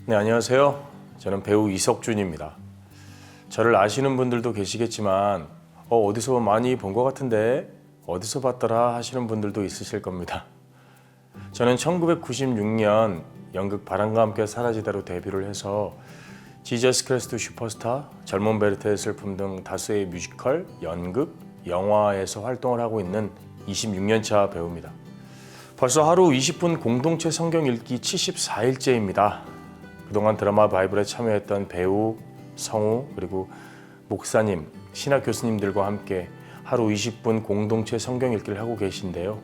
네, 안녕하세요. 저는 배우 이석준입니다. 저를 아시는 분들도 계시겠지만 어디서 많이 본 것 같은데 어디서 봤더라 하시는 분들도 있으실 겁니다. 저는 1996년 연극 바람과 함께 사라지다로 데뷔를 해서 지저스 크리스트 슈퍼스타, 젊은 베르테의 슬픔 등 다수의 뮤지컬, 연극, 영화에서 활동을 하고 있는 26년차 배우입니다. 벌써 하루 20분 공동체 성경 읽기 74일째입니다. 그동안 드라마 바이블에 참여했던 배우, 성우, 그리고 목사님, 신학 교수님들과 함께 하루 20분 공동체 성경 읽기를 하고 계신데요.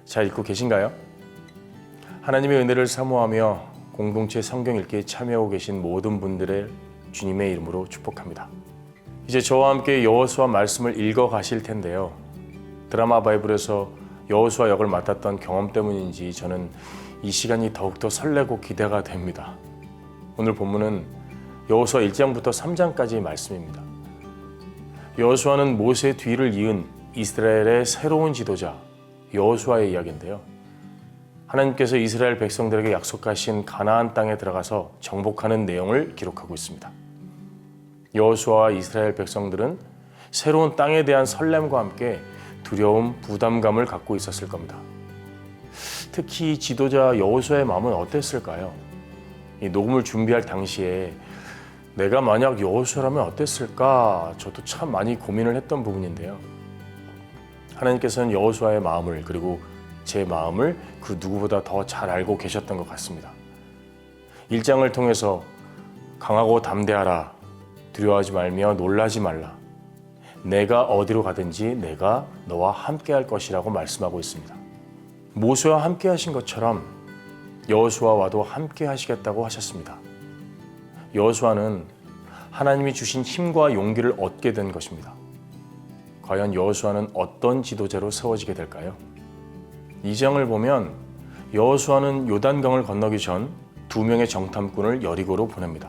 잘 읽고 계신가요? 하나님의 은혜를 사모하며 공동체 성경 읽기에 참여하고 계신 모든 분들의 주님의 이름으로 축복합니다. 이제 저와 함께 여호수아 말씀을 읽어 가실 텐데요. 드라마 바이블에서 여호수아 역을 맡았던 경험 때문인지 저는 이 시간이 더욱더 설레고 기대가 됩니다. 오늘 본문은 여호수아 1장부터 3장까지의 말씀입니다. 여호수아는 모세 뒤를 이은 이스라엘의 새로운 지도자 여호수아의 이야기인데요. 하나님께서 이스라엘 백성들에게 약속하신 가나안 땅에 들어가서 정복하는 내용을 기록하고 있습니다. 여호수아와 이스라엘 백성들은 새로운 땅에 대한 설렘과 함께 두려움, 부담감을 갖고 있었을 겁니다. 특히 지도자 여호수아의 마음은 어땠을까요? 이 녹음을 준비할 당시에 내가 만약 여호수아라면 어땠을까? 저도 참 많이 고민을 했던 부분인데요. 하나님께서는 여호수아의 마음을 그리고 제 마음을 그 누구보다 더 잘 알고 계셨던 것 같습니다. 1장을 통해서 강하고 담대하라, 두려워하지 말며 놀라지 말라, 내가 어디로 가든지 내가 너와 함께 할 것이라고 말씀하고 있습니다. 모세와 함께 하신 것처럼 여호수아와도 함께 하시겠다고 하셨습니다. 여호수아는 하나님이 주신 힘과 용기를 얻게 된 것입니다. 과연 여호수아는 어떤 지도자로 세워지게 될까요? 2장을 보면 여호수아는 요단강을 건너기 전 2명의 정탐꾼을 여리고로 보냅니다.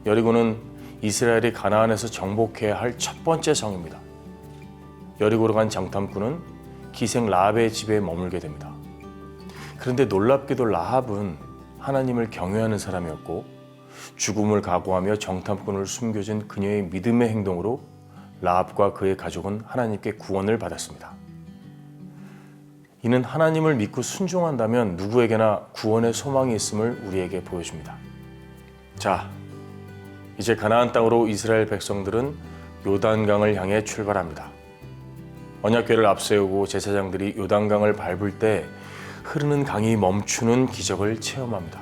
여리고는 이스라엘이 가나안에서 정복해야 할 첫 번째 성입니다. 여리고로 간 정탐꾼은 기생 라합의 집에 머물게 됩니다. 그런데 놀랍게도 라합은 하나님을 경외하는 사람이었고 죽음을 각오하며 정탐꾼을 숨겨준 그녀의 믿음의 행동으로 라합과 그의 가족은 하나님께 구원을 받았습니다. 이는 하나님을 믿고 순종한다면 누구에게나 구원의 소망이 있음을 우리에게 보여줍니다. 자, 이제 가나안 땅으로 이스라엘 백성들은 요단강을 향해 출발합니다. 언약궤를 앞세우고 제사장들이 요단강을 밟을 때 흐르는 강이 멈추는 기적을 체험합니다.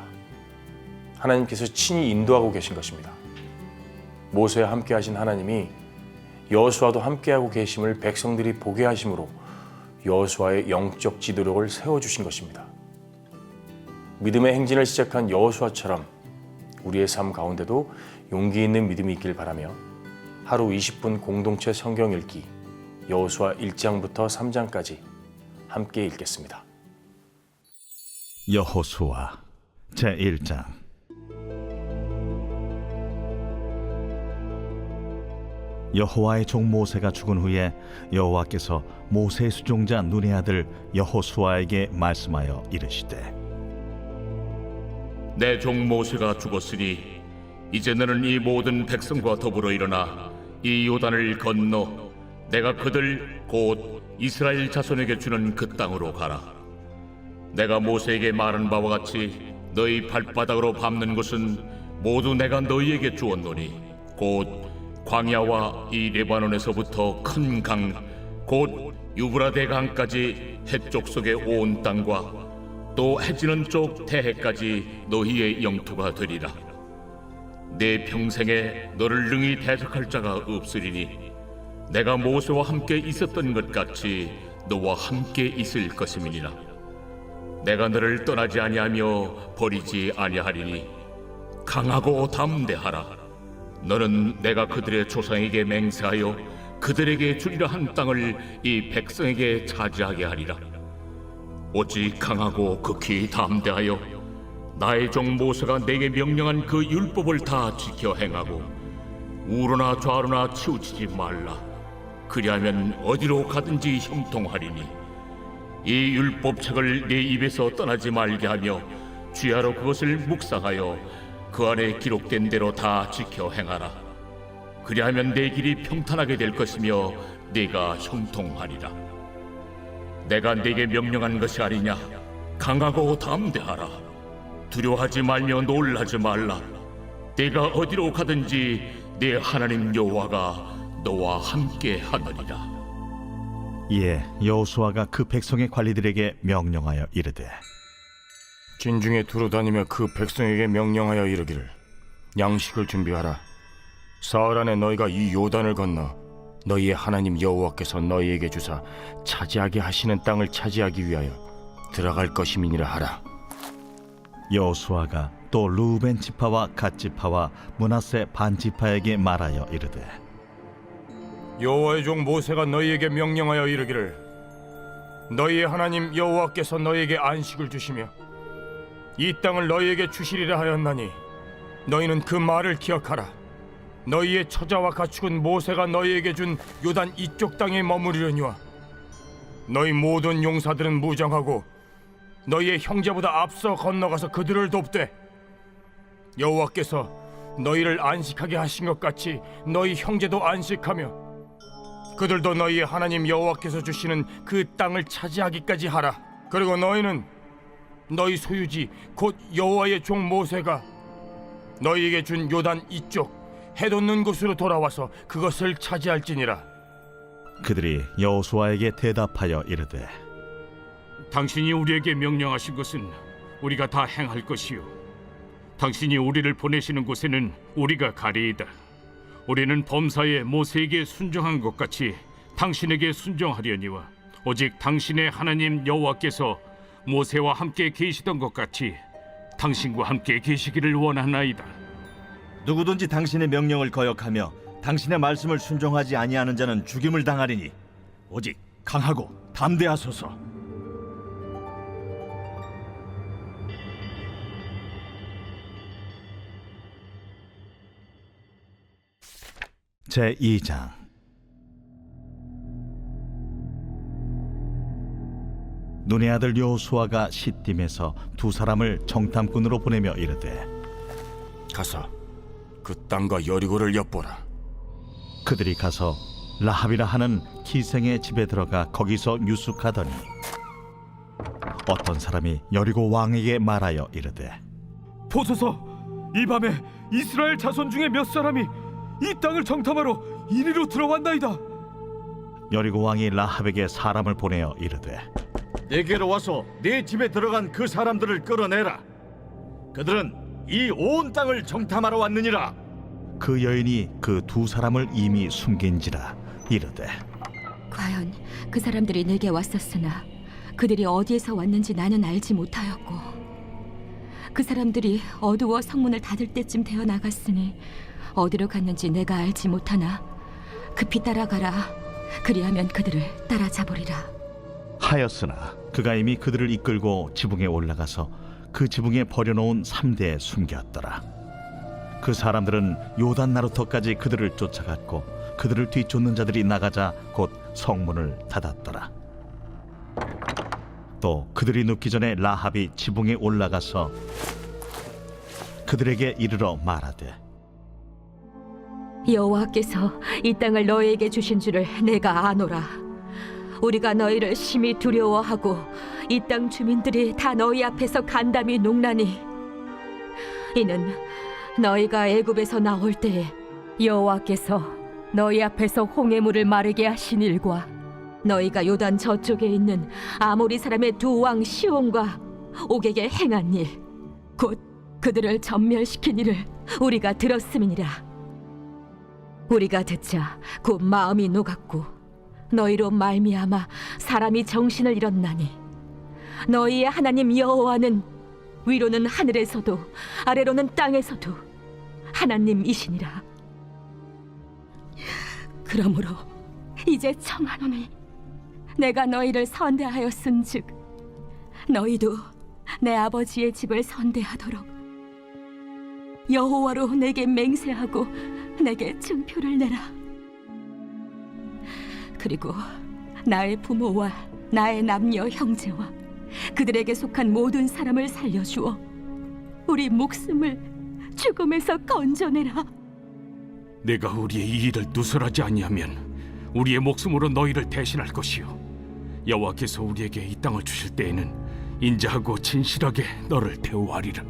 하나님께서 친히 인도하고 계신 것입니다. 모세와 함께 하신 하나님이 여호수아도 함께하고 계심을 백성들이 보게 하심으로 여호수아의 영적 지도력을 세워주신 것입니다. 믿음의 행진을 시작한 여호수아처럼 우리의 삶 가운데도 용기 있는 믿음이 있길 바라며 하루 20분 공동체 성경 읽기 여호수아 1장부터 3장까지 함께 읽겠습니다. 여호수아 제1장. 여호와의 종 모세가 죽은 후에 여호와께서 모세의 수종자 눈의 아들 여호수아에게 말씀하여 이르시되, 내 종 모세가 죽었으니 이제 너는 이 모든 백성과 더불어 일어나 이 요단을 건너 내가 그들 곧 이스라엘 자손에게 주는 그 땅으로 가라. 내가 모세에게 말한 바와 같이 너희 발바닥으로 밟는 것은 모두 내가 너희에게 주었노니 곧 광야와 이 레바논에서부터 큰 강 곧 유브라데 강까지 해쪽 속의 온 땅과 또 해지는 쪽 태해까지 너희의 영토가 되리라. 내 평생에 너를 능히 대적할 자가 없으리니 내가 모세와 함께 있었던 것 같이 너와 함께 있을 것임이니라. 내가 너를 떠나지 아니하며 버리지 아니하리니 강하고 담대하라. 너는 내가 그들의 조상에게 맹세하여 그들에게 주리라 한 땅을 이 백성에게 차지하게 하리라. 오직 강하고 극히 담대하여 나의 종 모세가 내게 명령한 그 율법을 다 지켜 행하고 우로나 좌로나 치우치지 말라. 그리하면 어디로 가든지 형통하리니 이 율법책을 네 입에서 떠나지 말게 하며 주야로 그것을 묵상하여 그 안에 기록된 대로 다 지켜 행하라. 그리하면 내 길이 평탄하게 될 것이며 네가 형통하리라. 내가 네게 명령한 것이 아니냐? 강하고 담대하라. 두려워하지 말며 놀라지 말라. 네가 어디로 가든지 네 하나님 여호와가 너와 함께 하느니라. 이에 여호수아가 그 백성의 관리들에게 명령하여 이르되 진중에 두루 다니며 그 백성에게 명령하여 이르기를 양식을 준비하라. 사흘 안에 너희가 이 요단을 건너 너희의 하나님 여호와께서 너희에게 주사 차지하게 하시는 땅을 차지하기 위하여 들어갈 것임이니라 하라. 여호수아가 또 루벤 지파와 갓 지파와 므낫세 반 지파에게 말하여 이르되 여호와의 종 모세가 너희에게 명령하여 이르기를 너희의 하나님 여호와께서 너희에게 안식을 주시며 이 땅을 너희에게 주시리라 하였나니 너희는 그 말을 기억하라. 너희의 처자와 가축은 모세가 너희에게 준 요단 이쪽 땅에 머무르려니와 너희 모든 용사들은 무장하고 너희의 형제보다 앞서 건너가서 그들을 돕되 여호와께서 너희를 안식하게 하신 것 같이 너희 형제도 안식하며 그들도 너희의 하나님 여호와께서 주시는 그 땅을 차지하기까지 하라. 그리고 너희는 너희 소유지 곧 여호와의 종 모세가 너희에게 준 요단 이쪽 해돋는 곳으로 돌아와서 그것을 차지할지니라. 그들이 여호수아에게 대답하여 이르되 당신이 우리에게 명령하신 것은 우리가 다 행할 것이요 당신이 우리를 보내시는 곳에는 우리가 가리이다. 우리는 범사에 모세에게 순종한 것 같이 당신에게 순종하려니와 오직 당신의 하나님 여호와께서 모세와 함께 계시던 것 같이 당신과 함께 계시기를 원하나이다. 누구든지 당신의 명령을 거역하며 당신의 말씀을 순종하지 아니하는 자는 죽임을 당하리니 오직 강하고 담대하소서. 제2장 눈의 아들 여호수아가 시딤에서 두 사람을 정탐꾼으로 보내며 이르되 가서 그 땅과 여리고를 엿보라. 그들이 가서 라합이라 하는 기생의 집에 들어가 거기서 유숙하더니 어떤 사람이 여리고 왕에게 말하여 이르되 보소서, 이 밤에 이스라엘 자손 중에 몇 사람이 이 땅을 정탐하러 이리로 들어왔나이다. 여리고 왕이 라합에게 사람을 보내어 이르되 내게로 와서 네 집에 들어간 그 사람들을 끌어내라. 그들은 이 온 땅을 정탐하러 왔느니라. 그 여인이 그 두 사람을 이미 숨긴지라 이르되 과연 그 사람들이 내게 왔었으나 그들이 어디에서 왔는지 나는 알지 못하였고 그 사람들이 어두워 성문을 닫을 때쯤 되어 나갔으니 어디로 갔는지 내가 알지 못하나 급히 따라가라. 그리하면 그들을 따라잡으리라. 하였으나 그가 이미 그들을 이끌고 지붕에 올라가서 그 지붕에 버려놓은 삼대에 숨겼더라. 그 사람들은 요단 나루터까지 그들을 쫓아갔고 그들을 뒤쫓는 자들이 나가자 곧 성문을 닫았더라. 또 그들이 눕기 전에 라합이 지붕에 올라가서 그들에게 이르러 말하되 여호와께서 이 땅을 너희에게 주신 줄을 내가 아노라. 우리가 너희를 심히 두려워하고 이 땅 주민들이 다 너희 앞에서 간담이 농나니 이는 너희가 애굽에서 나올 때에 여호와께서 너희 앞에서 홍해물을 마르게 하신 일과 너희가 요단 저쪽에 있는 아모리 사람의 두 왕 시온과 옥에게 행한 일 곧 그들을 전멸시킨 일을 우리가 들었음이니라. 우리가 듣자 곧 마음이 녹았고 너희로 말미암아 사람이 정신을 잃었나니 너희의 하나님 여호와는 위로는 하늘에서도 아래로는 땅에서도 하나님이시니라. 그러므로 이제 청하노니 내가 너희를 선대하였은즉 너희도 내 아버지의 집을 선대하도록 여호와로 내게 맹세하고 내게 증표를 내라. 그리고 나의 부모와 나의 남녀 형제와 그들에게 속한 모든 사람을 살려주어 우리 목숨을 죽음에서 건져내라. 내가 우리의 이 일을 누설하지 아니하면 우리의 목숨으로 너희를 대신할 것이요 여호와께서 우리에게 이 땅을 주실 때에는 인자하고 진실하게 너를 대우하리라.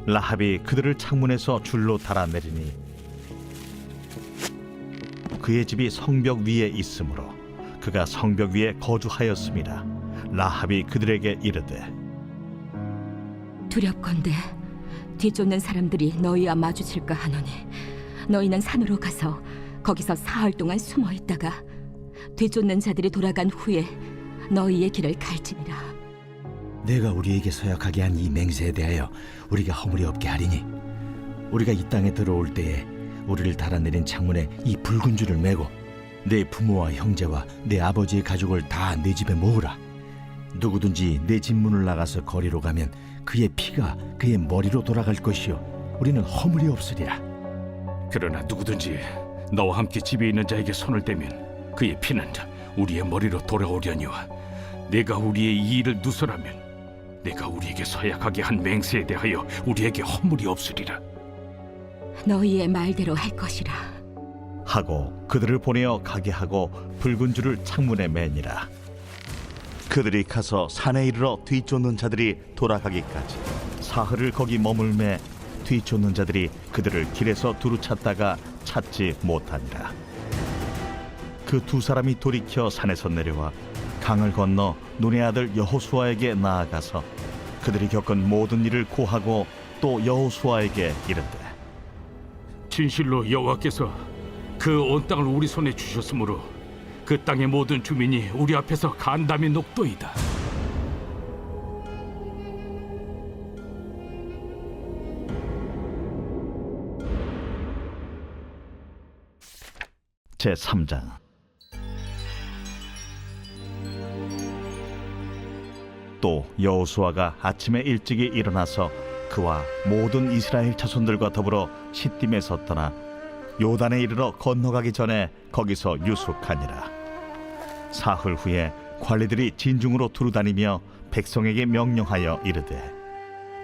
라합이 그들을 창문에서 줄로 달아내리니 그의 집이 성벽 위에 있으므로 그가 성벽 위에 거주하였습니다. 라합이 그들에게 이르되 두렵건대 뒤쫓는 사람들이 너희와 마주칠까 하노니 너희는 산으로 가서 거기서 사흘 동안 숨어 있다가 뒤쫓는 자들이 돌아간 후에 너희의 길을 갈지니라. 내가 우리에게 서약하게 한 이 맹세에 대하여 우리가 허물이 없게 하리니 우리가 이 땅에 들어올 때에 우리를 달아내린 창문에 이 붉은 줄을 매고 내 부모와 형제와 내 아버지의 가족을 다 내 집에 모으라. 누구든지 내 집 문을 나가서 거리로 가면 그의 피가 그의 머리로 돌아갈 것이요 우리는 허물이 없으리라. 그러나 누구든지 너와 함께 집에 있는 자에게 손을 대면 그의 피는 우리의 머리로 돌아오려니와 내가 우리의 이 일을 누설하면 내가 우리에게 서약하게 한 맹세에 대하여 우리에게 허물이 없으리라. 너희의 말대로 할 것이라. 하고 그들을 보내어 가게 하고 붉은 줄을 창문에 매니라. 그들이 가서 산에 이르러 뒤쫓는 자들이 돌아가기까지 사흘을 거기 머물매 뒤쫓는 자들이 그들을 길에서 두루 찾다가 찾지 못하니라. 그 두 사람이 돌이켜 산에서 내려와 강을 건너 눈의 아들 여호수아에게 나아가서 그들이 겪은 모든 일을 고하고 또 여호수아에게 이르되 진실로 여호와께서 그 온 땅을 우리 손에 주셨으므로 그 땅의 모든 주민이 우리 앞에서 간담이 높도이다. 제3장. 또 여호수아가 아침에 일찍이 일어나서 그와 모든 이스라엘 자손들과 더불어 시딤에 섰더나 요단에 이르러 건너가기 전에 거기서 유숙하니라. 사흘 후에 관리들이 진중으로 두루다니며 백성에게 명령하여 이르되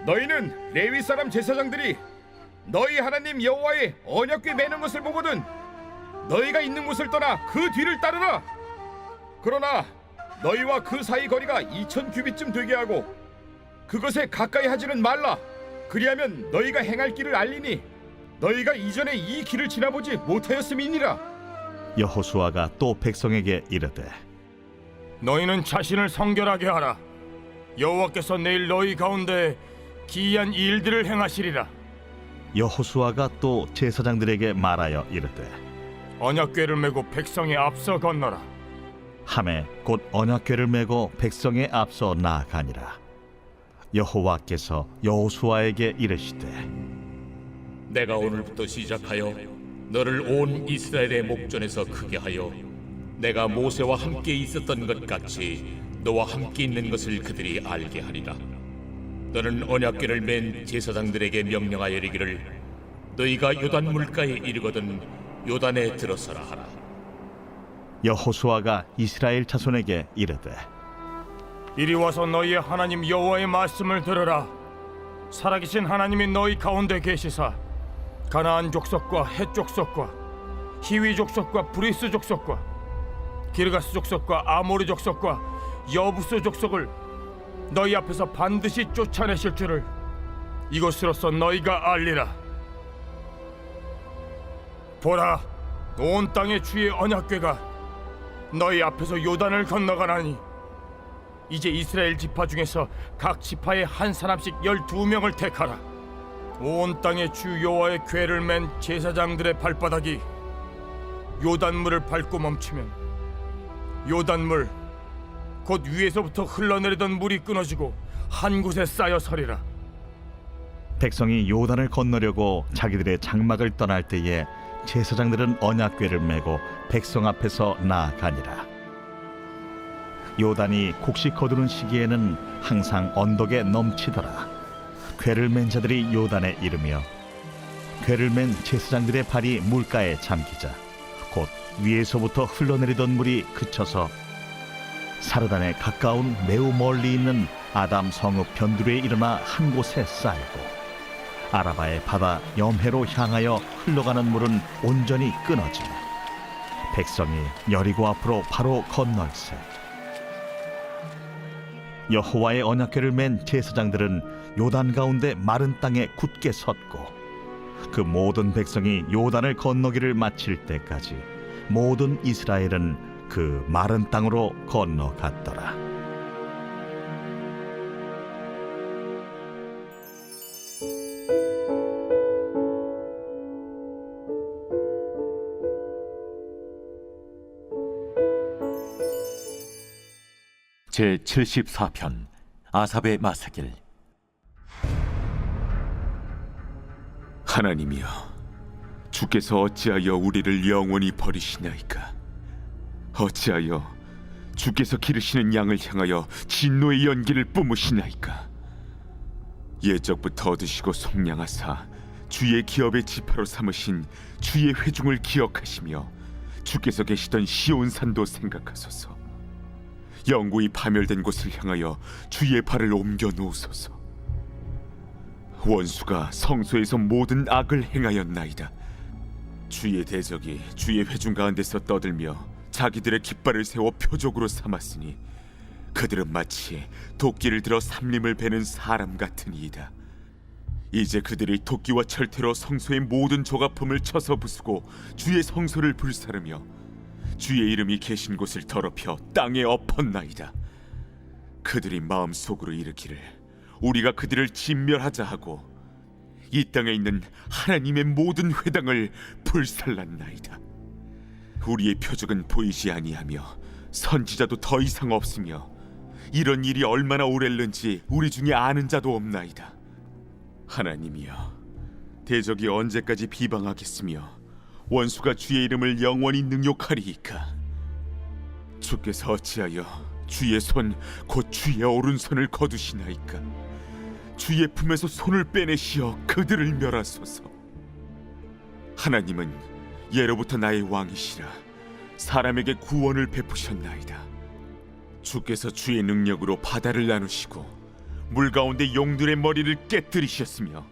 너희는 레위 사람 제사장들이 너희 하나님 여호와의 언약궤 매는 것을 보거든 너희가 있는 곳을 떠나 그 뒤를 따르라. 그러나 너희와 그 사이 거리가 2000규빗쯤 되게 하고 그것에 가까이 하지는 말라. 그리하면 너희가 행할 길을 알리니 너희가 이전에 이 길을 지나보지 못하였음이니라. 여호수아가 또 백성에게 이르되 너희는 자신을 성결하게 하라. 여호와께서 내일 너희 가운데 기이한 일들을 행하시리라. 여호수아가 또 제사장들에게 말하여 이르되 언약궤를 메고 백성의 앞서 건너라. 하매 곧 언약궤를 메고 백성의 앞서 나아가니라. 여호와께서 여호수아에게 이르시되 내가 오늘부터 시작하여 너를 온 이스라엘의 목전에서 크게 하여 내가 모세와 함께 있었던 것 같이 너와 함께 있는 것을 그들이 알게 하리라. 너는 언약궤를 맨 제사장들에게 명령하여 이르기를 너희가 요단 물가에 이르거든 요단에 들어서라 하라. 여호수아가 이스라엘 자손에게 이르되 이리 와서 너희의 하나님 여호와의 말씀을 들으라. 살아계신 하나님이 너희 가운데 계시사 가나안 족속과 헷 족속과 히위 족속과 브리스 족속과 기르가스 족속과 아모리 족속과 여부스 족속을 너희 앞에서 반드시 쫓아내실 줄을 이것으로서 너희가 알리라. 보라, 온 땅의 주의 언약궤가 너희 앞에서 요단을 건너가나니 이제 이스라엘 지파 중에서 각 지파에 한 사람씩 12명을 택하라. 온 땅의 주 여호와의 궤를 맨 제사장들의 발바닥이 요단물을 밟고 멈추면 요단물 곧 위에서부터 흘러내리던 물이 끊어지고 한 곳에 쌓여 서리라. 백성이 요단을 건너려고 자기들의 장막을 떠날 때에 제사장들은 언약궤를 메고 백성 앞에서 나아가니라. 요단이 곡식 거두는 시기에는 항상 언덕에 넘치더라. 궤를 맨 자들이 요단에 이르며 궤를 맨 제사장들의 발이 물가에 잠기자 곧 위에서부터 흘러내리던 물이 그쳐서 사르단에 가까운 매우 멀리 있는 아담 성읍 변두리에 일어나 한 곳에 쌓이고 아라바의 바다 염해로 향하여 흘러가는 물은 온전히 끊어지며 백성이 여리고 앞으로 바로 건널세. 여호와의 언약궤를 맨 제사장들은 요단 가운데 마른 땅에 굳게 섰고 그 모든 백성이 요단을 건너기를 마칠 때까지 모든 이스라엘은 그 마른 땅으로 건너갔더라. 제 74편 아삽의 마사길. 하나님이여, 주께서 어찌하여 우리를 영원히 버리시나이까? 어찌하여 주께서 기르시는 양을 향하여 진노의 연기를 뿜으시나이까? 옛적부터 얻으시고 속량하사 주의 기업의 지파로 삼으신 주의 회중을 기억하시며 주께서 계시던 시온산도 생각하소서. 영구히 파멸된 곳을 향하여 주의 발을 옮겨 놓으소서. 원수가 성소에서 모든 악을 행하였나이다. 주의 대적이 주의 회중 가운데서 떠들며 자기들의 깃발을 세워 표적으로 삼았으니 그들은 마치 도끼를 들어 삼림을 베는 사람 같으니이다. 이제 그들이 도끼와 철퇴로 성소의 모든 조각품을 쳐서 부수고 주의 성소를 불사르며 주의 이름이 계신 곳을 더럽혀 땅에 엎었나이다. 그들이 마음속으로 이르기를 우리가 그들을 진멸하자 하고 이 땅에 있는 하나님의 모든 회당을 불살랐나이다. 우리의 표적은 보이지 아니하며 선지자도 더 이상 없으며 이런 일이 얼마나 오래는지 우리 중에 아는 자도 없나이다. 하나님이여, 대적이 언제까지 비방하겠으며 원수가 주의 이름을 영원히 능욕하리이까? 주께서 어찌하여 주의 손 곧 주의 오른손을 거두시나이까? 주의 품에서 손을 빼내시어 그들을 멸하소서. 하나님은 예로부터 나의 왕이시라 사람에게 구원을 베푸셨나이다. 주께서 주의 능력으로 바다를 나누시고 물 가운데 용들의 머리를 깨뜨리셨으며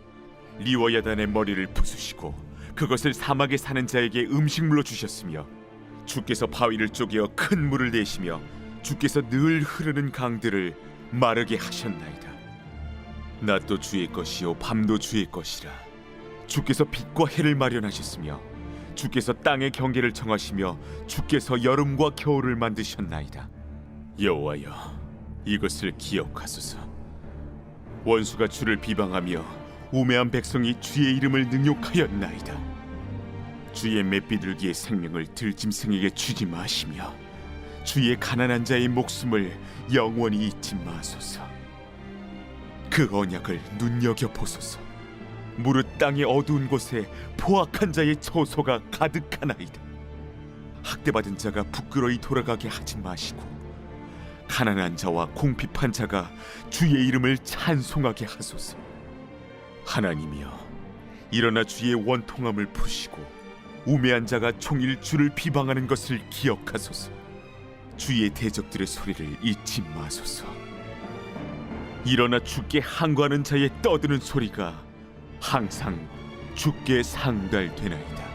리워야단의 머리를 부수시고 그것을 사막에 사는 자에게 음식물로 주셨으며 주께서 바위를 쪼개어 큰 물을 내시며 주께서 늘 흐르는 강들을 마르게 하셨나이다. 낮도 주의 것이요 밤도 주의 것이라. 주께서 빛과 해를 마련하셨으며 주께서 땅의 경계를 정하시며 주께서 여름과 겨울을 만드셨나이다. 여호와여, 이것을 기억하소서. 원수가 주를 비방하며 우매한 백성이 주의 이름을 능욕하였나이다. 주의 맷비둘기의 생명을 들짐승에게 주지 마시며 주의 가난한 자의 목숨을 영원히 잊지 마소서. 그 언약을 눈여겨보소서. 무릇 땅의 어두운 곳에 포악한 자의 처소가 가득하나이다. 학대받은 자가 부끄러이 돌아가게 하지 마시고 가난한 자와 궁핍한 자가 주의 이름을 찬송하게 하소서. 하나님이여, 일어나 주의 원통함을 푸시고 우매한 자가 종일 주를 비방하는 것을 기억하소서. 주의 대적들의 소리를 잊지 마소서. 일어나 주께 항거하는 자의 떠드는 소리가 항상 주께 상달되나이다.